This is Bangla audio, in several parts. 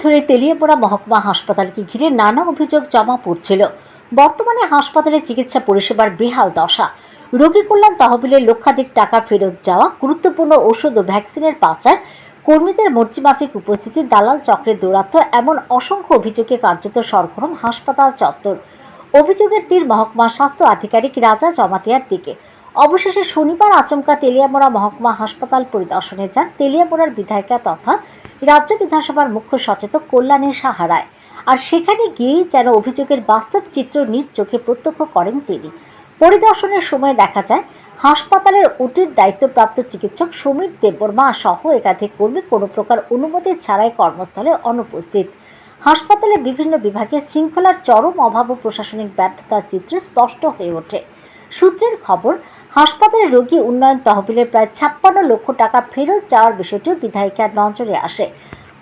ধরে তেলিয়ামুড়া মহকুমা হাসপাতালকে ঘিরে নানা অভিযোগ জমা পড়ছিল। বর্তমানে হাসপাতালে চিকিৎসা পরিষেবার বেহাল দশা, রোগী কল্যাণ তহবিলের লক্ষাধিক টাকা ফেরত যাওয়া, গুরুত্বপূর্ণ ওষুধ ও ভ্যাকসিনের পাচার, কর্মীদের মর্জিমাফিক উপস্থিতি, দালাল চক্রের দৌরাত্ম্য, এমন অসংখ্য অভিযোগে কার্যত সরগরম হাসপাতাল চত্বর। অভিযোগের তীর মহকুমা স্বাস্থ্য আধিকারিক রাজা জমাতিয়ার দিকে। অবশেষে শনিবার আচমকা তেলিয়ামুড়া মহকুমা হাসপাতাল পরিদর্শনে যান তেলিয়ামুড়ার বিধায়িকা তথা রাজ্য বিধানসভার মুখ্য সচেতক কল্যাণী সাহা রায়। আর সেখানে গিয়েই যেন অভিযোগের বাস্তব চিত্র নিজ চোখে প্রত্যক্ষ করেন তিনি। পরিদর্শনের সময় দেখা যায় হাসপাতালের ওটির দায়িত্বপ্রাপ্ত চিকিৎসক সমীর দেববর্মা সহ একাধিক কর্মী কোনো প্রকার অনুমতি ছাড়াই কর্মস্থলে অনুপস্থিত। হাসপাতালের বিভিন্ন বিভাগে শৃঙ্খলার চরম অভাব ও প্রশাসনিক ব্যর্থতার চিত্র স্পষ্ট হয়ে ওঠে। সূত্রের খবর, হাসপাতালের রোগী উন্নয়ন তহবিলের প্রায় 56 লক্ষ টাকা ফেরত যাওয়ার বিষয়টিও বিধায়িকার নজরে আসে।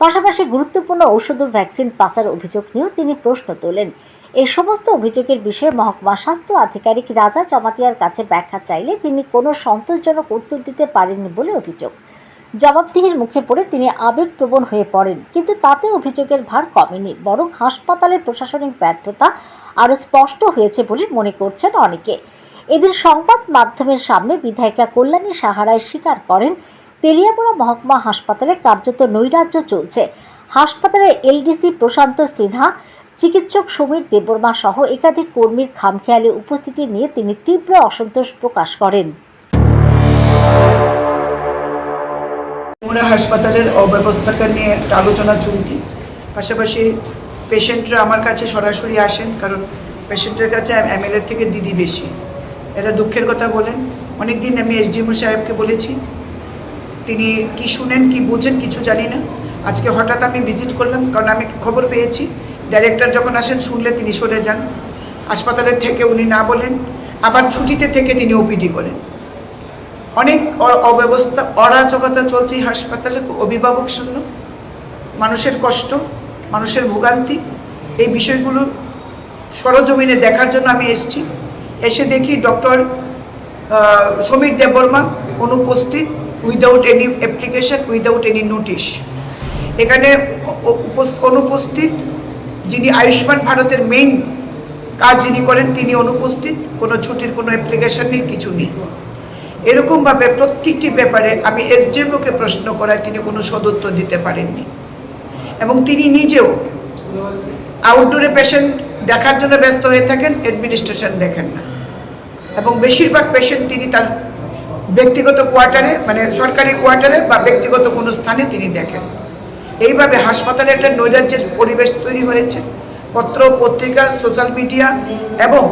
পাশাপাশি গুরুত্বপূর্ণ ঔষধ ও ভ্যাকসিন পাচার অভিযোগ নিয়েও তিনি প্রশ্ন তোলেন। এই সমস্ত অভিযোগের বিষয়ে মহকুমা স্বাস্থ্য আধিকারিক রাজা জমাতিয়ার কাছে ব্যাখ্যা চাইলে তিনি কোনো সন্তোষজনক উত্তর দিতে পারেননি বলে অভিযোগ। জবাবদিহির মুখে পড়ে তিনি আবেগপ্রবণ হয়ে পড়েন, কিন্তু তাতে অভিযোগের ভার কমেনি, বরং হাসপাতালের প্রশাসনিক ব্যর্থতা আরও স্পষ্ট হয়েছে বলে মনে করছেন অনেকে। এদিন সংবাদ মাধ্যমের সামনে বিধায়িকা কল্যাণী সাহা রায় স্বীকার করেন, তেলিয়ামুড়া মহকুমা হাসপাতালে কার্যত নৈরাজ্য চলছে। হাসপাতালের এলডিসি প্রশান্ত সিনহা, চিকিৎসক সমীর দেববর্মা সহ একাধিক কর্মীর খামখেয়ালি উপস্থিতি নিয়ে তিনি তীব্র অসন্তোষ প্রকাশ করেন। হাসপাতালের অব্যবস্থাটা নিয়ে একটা আলোচনা চলছে। পাশাপাশি পেশেন্টরা আমার কাছে সরাসরি আসেন, কারণ পেশেন্টের কাছে এমএলএ থেকে দিদি বেশি। এটা দুঃখের কথা বলেন। অনেকদিন আমি এসডিএমও সাহেবকে বলেছি, তিনি কি শুনেন কি বুঝেন কিছু জানি না। আজকে হঠাৎ আমি ভিজিট করলাম, কারণ আমি খবর পেয়েছি ডাইরেক্টর যখন আসেন শুনলে তিনি সরে যান। হাসপাতালের থেকে উনি না বলেন, আবার ছুটিতে থেকে তিনি ওপিডি করেন। অনেক অব্যবস্থা, অরাজকতা চলছে হাসপাতালে। অভিভাবক শূন্য, মানুষের কষ্ট, মানুষের ভোগান্তি, এই বিষয়গুলো সরজমিনে দেখার জন্য আমি এসেছি। এসে দেখি ডক্টর সমীর দেববর্মা অনুপস্থিত, without any application, without any notice. এখানে অনুপস্থিত যিনি আয়ুষ্মান ভারতের মেইন কাজ যিনি করেন তিনি অনুপস্থিত, কোনো ছুটির কোনো অ্যাপ্লিকেশন নেই, কিছু নেই। এরকমভাবে প্রত্যেকটি ব্যাপারে আমি এসডিএমওকে প্রশ্ন করায় তিনি কোনো সদুত্তর দিতে পারেননি। এবং তিনি নিজেও আউটডোরে পেশেন্ট দেখার জন্য ব্যস্ত হয়ে থাকেন, অ্যাডমিনিস্ট্রেশন দেখেন না। এবং বেশিরভাগ পেশেন্ট তিনি তার ব্যক্তিগত কোয়ার্টারে, মানে সরকারি কোয়ার্টারে বা ব্যক্তিগত কোনো স্থানে তিনি দেখেন। এইভাবে হাসপাতালে একটা নৈরাজ্যের পরিবেশ তৈরি হয়েছে। পত্র পত্রিকা, সোশ্যাল মিডিয়া এবং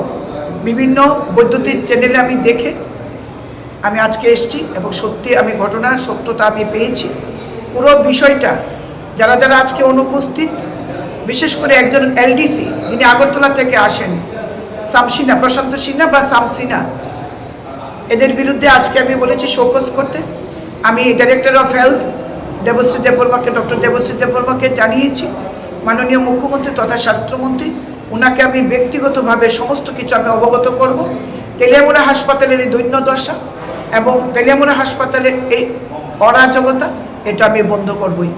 বিভিন্ন বৈদ্যুতিন চ্যানেলে আমি দেখে আমি আজকে এসেছি এবং সত্যি আমি ঘটনার সত্যতা আমি পেয়েছি। পুরো বিষয়টা যারা যারা আজকে অনুপস্থিত, বিশেষ করে একজন এলডিসি যিনি আগরতলা থেকে আসেন, শামসিনা, প্রশান্ত সিনহা বা শামসিনা, এদের বিরুদ্ধে আজকে আমি বলেছি শোকজ করতে। আমি ডাইরেক্টর অফ হেলথ দেবশ্রী দেববর্মাকে, ডক্টর দেবশ্রী দেববর্মাকে জানিয়েছি, মাননীয় মুখ্যমন্ত্রী তথা স্বাস্থ্যমন্ত্রী, ওনাকে আমি ব্যক্তিগতভাবে সমস্ত কিছু আমি অবগত করব। তেলিয়ামুড়া হাসপাতালের এই দৈন্য দশা এবং তেলিয়ামুড়া হাসপাতালের এই অরাজকতা, এটা আমি বন্ধ করবই।